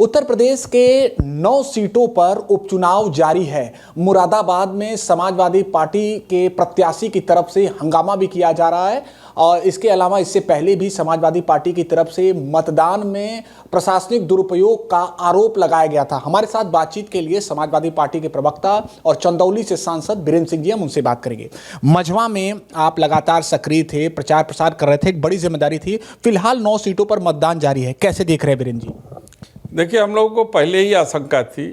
उत्तर प्रदेश के 9 सीटों पर उपचुनाव जारी है। मुरादाबाद में समाजवादी पार्टी के प्रत्याशी की तरफ से हंगामा भी किया जा रहा है और इसके अलावा इससे पहले भी समाजवादी पार्टी की तरफ से मतदान में प्रशासनिक दुरुपयोग का आरोप लगाया गया था। हमारे साथ बातचीत के लिए समाजवादी पार्टी के प्रवक्ता और चंदौली से सांसद बीरेंद्र सिंह जी, हम उनसे बात करेंगे। मझवा में आप लगातार सक्रिय थे, प्रचार प्रसार कर रहे थे, एक बड़ी जिम्मेदारी थी। फिलहाल 9 सीटों पर मतदान जारी है, कैसे देख रहे हैं बीरेंद्र जी? देखिए, हम लोगों को पहले ही आशंका थी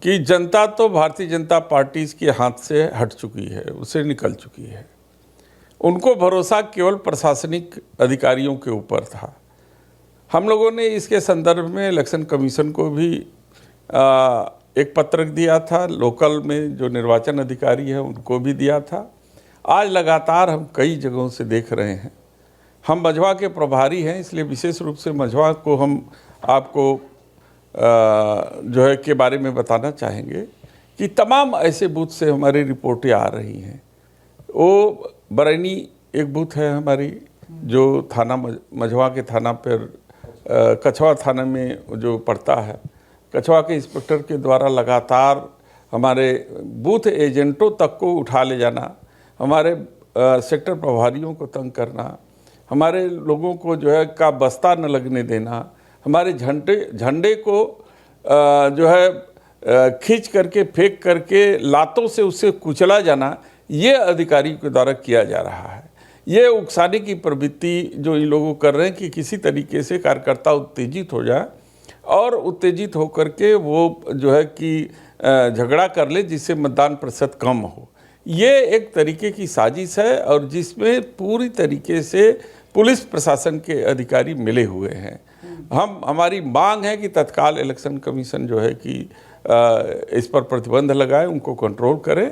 कि जनता तो भारतीय जनता पार्टी के हाथ से हट चुकी है, उससे निकल चुकी है। उनको भरोसा केवल प्रशासनिक अधिकारियों के ऊपर था। हम लोगों ने इसके संदर्भ में इलेक्शन कमीशन को भी एक पत्र दिया था, लोकल में जो निर्वाचन अधिकारी है उनको भी दिया था। आज लगातार हम कई जगहों से देख रहे हैं। हम मझवा के प्रभारी हैं, इसलिए विशेष रूप से मझवा को हम आपको जो है के बारे में बताना चाहेंगे कि तमाम ऐसे बूथ से हमारी रिपोर्टें आ रही हैं। वो बरैनी एक बूथ है हमारी, जो थाना मझवा के थाना पर कछवा थाना में जो पड़ता है, कछवा के इंस्पेक्टर के द्वारा लगातार हमारे बूथ एजेंटों तक को उठा ले जाना, हमारे सेक्टर प्रभारियों को तंग करना, हमारे लोगों को जो है का बस्ता न लगने देना, हमारे झंडे को जो है खींच करके फेंक करके लातों से उससे कुचला जाना, ये अधिकारियों के द्वारा किया जा रहा है। ये उकसाने की प्रवृत्ति जो इन लोगों कर रहे हैं कि किसी तरीके से कार्यकर्ता उत्तेजित हो जाए और उत्तेजित होकर के वो जो है कि झगड़ा कर ले जिससे मतदान प्रतिशत कम हो। ये एक तरीके की साजिश है और जिसमें पूरी तरीके से पुलिस प्रशासन के अधिकारी मिले हुए हैं। हमारी मांग है कि तत्काल इलेक्शन कमीशन जो है कि इस पर प्रतिबंध लगाए, उनको कंट्रोल करे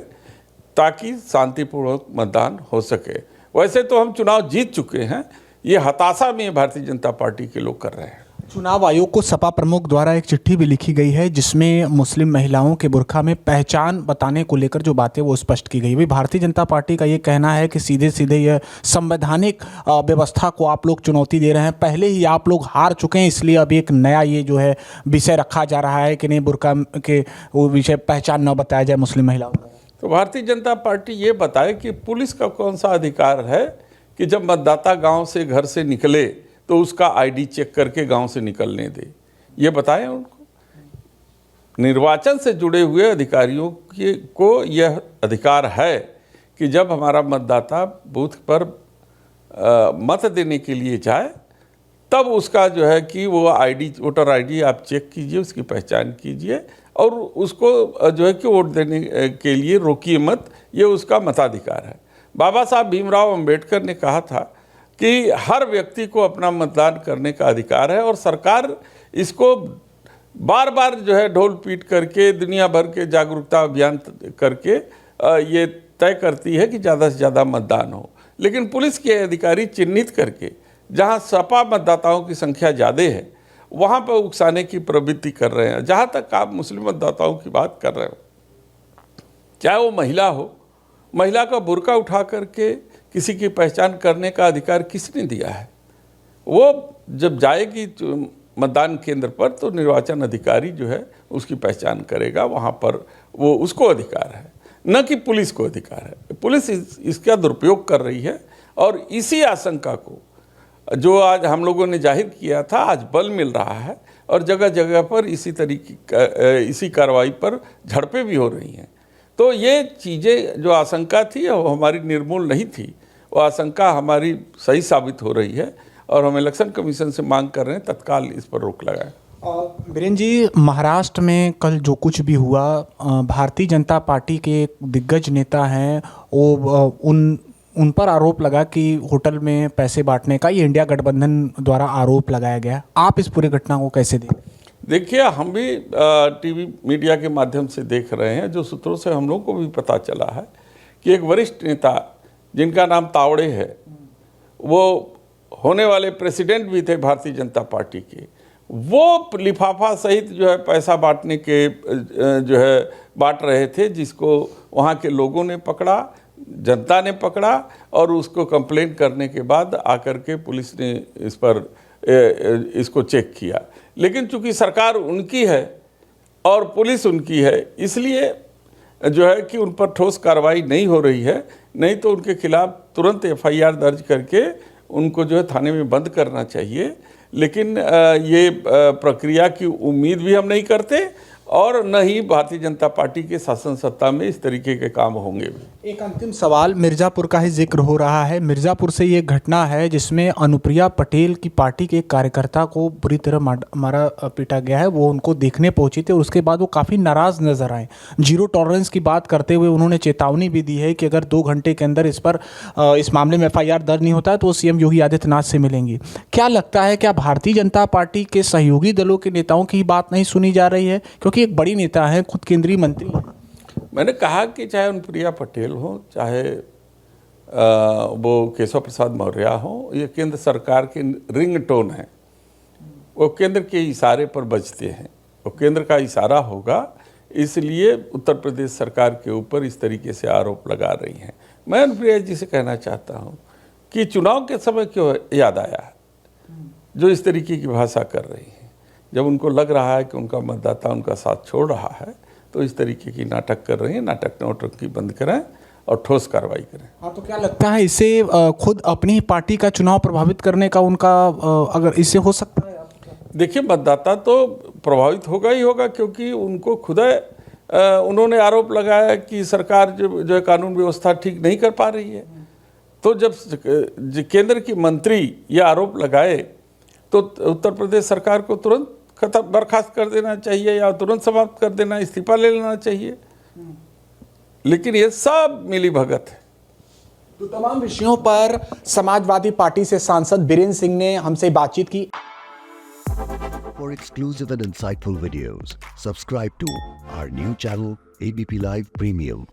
ताकि शांतिपूर्वक मतदान हो सके। वैसे तो हम चुनाव जीत चुके हैं, ये हताशा में भारतीय जनता पार्टी के लोग कर रहे हैं। चुनाव आयोग को सपा प्रमुख द्वारा एक चिट्ठी भी लिखी गई है जिसमें मुस्लिम महिलाओं के बुर्का में पहचान बताने को लेकर जो बातें वो स्पष्ट की गई। भारतीय जनता पार्टी का ये कहना है कि सीधे सीधे यह संवैधानिक व्यवस्था को आप लोग चुनौती दे रहे हैं। पहले ही आप लोग हार चुके हैं, इसलिए अब एक नया ये जो है विषय रखा जा रहा है कि नहीं, बुर्का के वो विषय पहचान न बताया जाए मुस्लिम महिलाओं को। तो भारतीय जनता पार्टी ये बताए कि पुलिस का कौन सा अधिकार है कि जब मतदाता गाँव से घर से निकले तो उसका आईडी चेक करके गांव से निकलने दे। ये बताएं उनको। निर्वाचन से जुड़े हुए अधिकारियों को यह अधिकार है कि जब हमारा मतदाता बूथ पर मत देने के लिए जाए तब उसका जो है कि वो आईडी, वोटर आईडी आप चेक कीजिए, उसकी पहचान कीजिए और उसको जो है कि वोट देने के लिए रोकिए मत। ये उसका मताधिकार है। बाबा साहब भीमराव अंबेडकर ने कहा था कि हर व्यक्ति को अपना मतदान करने का अधिकार है और सरकार इसको बार बार जो है ढोल पीट करके दुनिया भर के जागरूकता अभियान करके ये तय करती है कि ज़्यादा से ज़्यादा मतदान हो। लेकिन पुलिस के अधिकारी चिन्हित करके जहां सपा मतदाताओं की संख्या ज़्यादा है वहां पर उकसाने की प्रवृत्ति कर रहे हैं। जहां तक आप मुस्लिम मतदाताओं की बात कर रहे हो, चाहे वो महिला हो, महिला का बुर्का उठा करके किसी की पहचान करने का अधिकार किसने दिया है? वो जब जाएगी मतदान केंद्र पर तो निर्वाचन अधिकारी जो है उसकी पहचान करेगा, वहाँ पर वो उसको अधिकार है, न कि पुलिस को अधिकार है। पुलिस इसका दुरुपयोग कर रही है और इसी आशंका को जो आज हम लोगों ने जाहिर किया था आज बल मिल रहा है और जगह जगह पर इसी कार्रवाई पर झड़पें भी हो रही हैं। तो ये चीज़ें जो आशंका थी वो हमारी निर्मूल नहीं थी, वो आशंका हमारी सही साबित हो रही है और हम इलेक्शन कमीशन से मांग कर रहे हैं तत्काल इस पर रोक लगाए। बीरेंद्र जी, महाराष्ट्र में कल जो कुछ भी हुआ, भारतीय जनता पार्टी के दिग्गज नेता हैं वो उन पर आरोप लगा कि होटल में पैसे बांटने का ये इंडिया गठबंधन द्वारा आरोप लगाया गया। आप इस पूरी घटना को कैसे देखते? देखिए, हम भी टीवी मीडिया के माध्यम से देख रहे हैं, जो सूत्रों से हम लोग को भी पता चला है कि एक वरिष्ठ नेता जिनका नाम तावड़े है, वो होने वाले प्रेसिडेंट भी थे भारतीय जनता पार्टी के, वो लिफाफा सहित जो है पैसा बांटने के जो है बांट रहे थे, जिसको वहाँ के लोगों ने पकड़ा, जनता ने पकड़ा और उसको कंप्लेंट करने के बाद आकर के पुलिस ने इस पर इसको चेक किया। लेकिन चूंकि सरकार उनकी है और पुलिस उनकी है, इसलिए जो है कि उन पर ठोस कार्रवाई नहीं हो रही है। नहीं तो उनके खिलाफ तुरंत FIR दर्ज करके उनको जो है थाने में बंद करना चाहिए। लेकिन ये प्रक्रिया की उम्मीद भी हम नहीं करते और न ही भारतीय जनता पार्टी के शासन सत्ता में इस तरीके के काम होंगे भी। एक अंतिम सवाल, मिर्ज़ापुर का ही जिक्र हो रहा है। मिर्ज़ापुर से ये घटना है जिसमें अनुप्रिया पटेल की पार्टी के एक कार्यकर्ता को बुरी तरह मारा पीटा गया है। वो उनको देखने पहुंची थी और उसके बाद वो काफ़ी नाराज़ नजर आए। जीरो टॉलरेंस की बात करते हुए उन्होंने चेतावनी भी दी है कि अगर 2 घंटे के अंदर इस मामले में FIR दर्ज नहीं होता है तो वो CM योगी आदित्यनाथ से मिलेंगी। क्या लगता है, क्या भारतीय जनता पार्टी के सहयोगी दलों के नेताओं की बात नहीं सुनी जा रही है? क्योंकि एक बड़ी नेता है, खुद केंद्रीय मंत्री हैं। मैंने कहा कि चाहे अनुप्रिया पटेल हो, चाहे वो केशव प्रसाद मौर्य हो, ये केंद्र सरकार की रिंग टोन है। वो केंद्र के इशारे पर बजते हैं। वो केंद्र का इशारा होगा, इसलिए उत्तर प्रदेश सरकार के ऊपर इस तरीके से आरोप लगा रही हैं। मैं अनुप्रिया जी से कहना चाहता हूँ कि चुनाव के समय क्यों याद आया जो इस तरीके की भाषा कर रही है। जब उनको लग रहा है कि उनका मतदाता उनका साथ छोड़ रहा है तो इस तरीके की नाटक कर रही है। नाटक नौटंकी बंद करें और ठोस कार्रवाई करें। हाँ, तो क्या लगता है इससे खुद अपनी ही पार्टी का चुनाव प्रभावित करने का उनका अगर इससे हो सकता है? देखिए, मतदाता तो प्रभावित होगा ही होगा, क्योंकि उनको खुद उन्होंने आरोप लगाया कि सरकार जो है कानून व्यवस्था ठीक नहीं कर पा रही है। तो जब केंद्र की मंत्री ये आरोप लगाए तो उत्तर प्रदेश सरकार को तुरंत बर्खास्त कर देना चाहिए या तुरंत समाप्त कर देना, इस्तीफा ले लेना चाहिए। लेकिन ये सब मिली भगत है। तो तमाम विषयों पर समाजवादी पार्टी से सांसद बीरेंद्र सिंह ने हमसे बातचीत की। For exclusive and insightful videos, subscribe to our new channel ABP Live Premium.